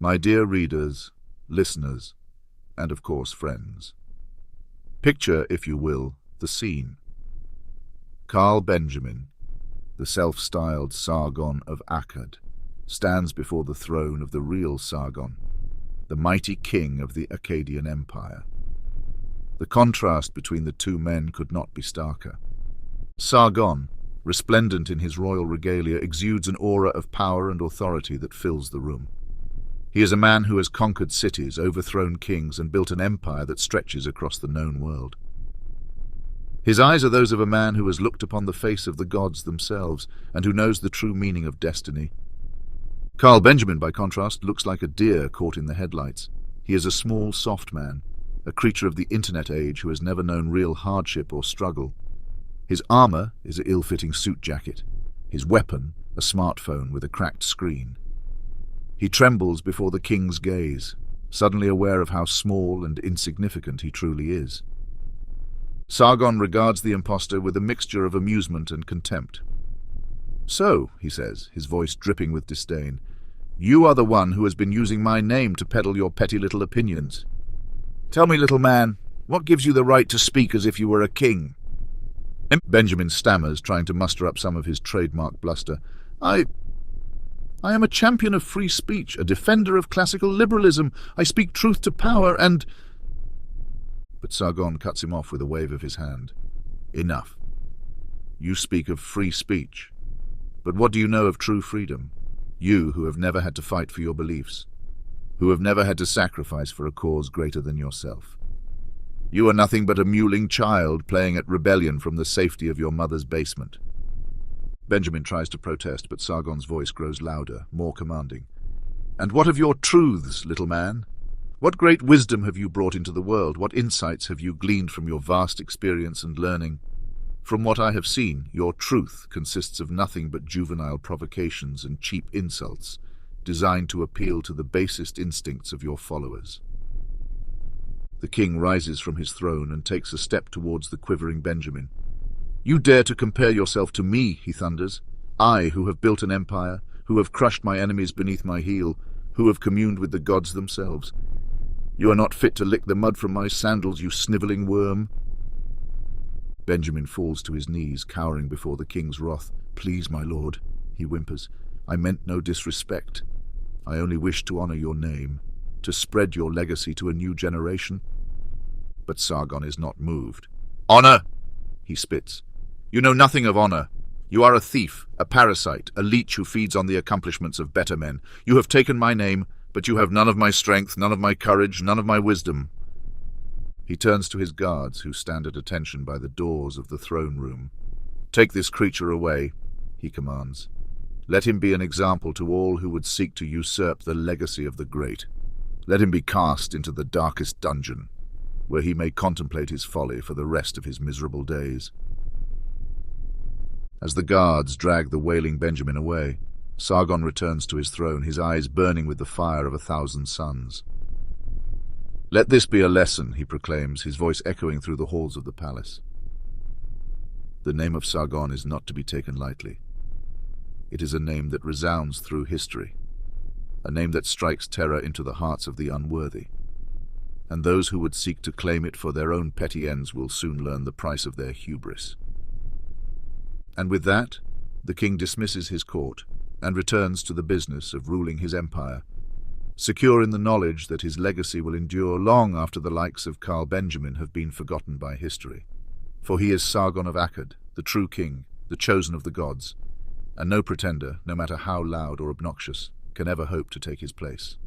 My dear readers, listeners, and of course friends, picture, if you will, the scene. Karl Benjamin, the self-styled Sargon of Akkad, stands before the throne of the real Sargon, the mighty king of the Akkadian Empire. The contrast between the two men could not be starker. Sargon, resplendent in his royal regalia, exudes an aura of power and authority that fills the room. He is a man who has conquered cities, overthrown kings, and built an empire that stretches across the known world. His eyes are those of a man who has looked upon the face of the gods themselves, and who knows the true meaning of destiny. Karl Benjamin, by contrast, looks like a deer caught in the headlights. He is a small, soft man, a creature of the internet age who has never known real hardship or struggle. His armor is an ill-fitting suit jacket, his weapon a smartphone with a cracked screen. He trembles before the king's gaze, suddenly aware of how small and insignificant he truly is. Sargon regards the impostor with a mixture of amusement and contempt. "So," he says, his voice dripping with disdain, "you are the one who has been using my name to peddle your petty little opinions. Tell me, little man, what gives you the right to speak as if you were a king?" Benjamin stammers, trying to muster up some of his trademark bluster. I am a champion of free speech, a defender of classical liberalism. I speak truth to power and—" But Sargon cuts him off with a wave of his hand. "Enough. You speak of free speech. But what do you know of true freedom? You who have never had to fight for your beliefs, who have never had to sacrifice for a cause greater than yourself. You are nothing but a mewling child playing at rebellion from the safety of your mother's basement." Benjamin tries to protest, but Sargon's voice grows louder, more commanding. "And what of your truths, little man? What great wisdom have you brought into the world? What insights have you gleaned from your vast experience and learning? From what I have seen, your truth consists of nothing but juvenile provocations and cheap insults, designed to appeal to the basest instincts of your followers." The king rises from his throne and takes a step towards the quivering Benjamin. "You dare to compare yourself to me," he thunders. "I, who have built an empire, who have crushed my enemies beneath my heel, who have communed with the gods themselves. You are not fit to lick the mud from my sandals, you snivelling worm." Benjamin falls to his knees, cowering before the king's wrath. "Please, my lord," he whimpers, "I meant no disrespect. I only wished to honor your name, to spread your legacy to a new generation." But Sargon is not moved. "Honor!" he spits. "You know nothing of honor. You are a thief, a parasite, a leech who feeds on the accomplishments of better men. You have taken my name, but you have none of my strength, none of my courage, none of my wisdom." He turns to his guards, who stand at attention by the doors of the throne room. "Take this creature away," he commands. "Let him be an example to all who would seek to usurp the legacy of the great. Let him be cast into the darkest dungeon, where he may contemplate his folly for the rest of his miserable days." As the guards drag the wailing Benjamin away, Sargon returns to his throne, his eyes burning with the fire of 1,000 suns. "Let this be a lesson," he proclaims, his voice echoing through the halls of the palace. The name of Sargon is not to be taken lightly. It is a name that resounds through history, a name that strikes terror into the hearts of the unworthy. And those who would seek to claim it for their own petty ends will soon learn the price of their hubris. And with that, the king dismisses his court and returns to the business of ruling his empire, secure in the knowledge that his legacy will endure long after the likes of Karl Benjamin have been forgotten by history. For he is Sargon of Akkad, the true king, the chosen of the gods, and no pretender, no matter how loud or obnoxious, can ever hope to take his place.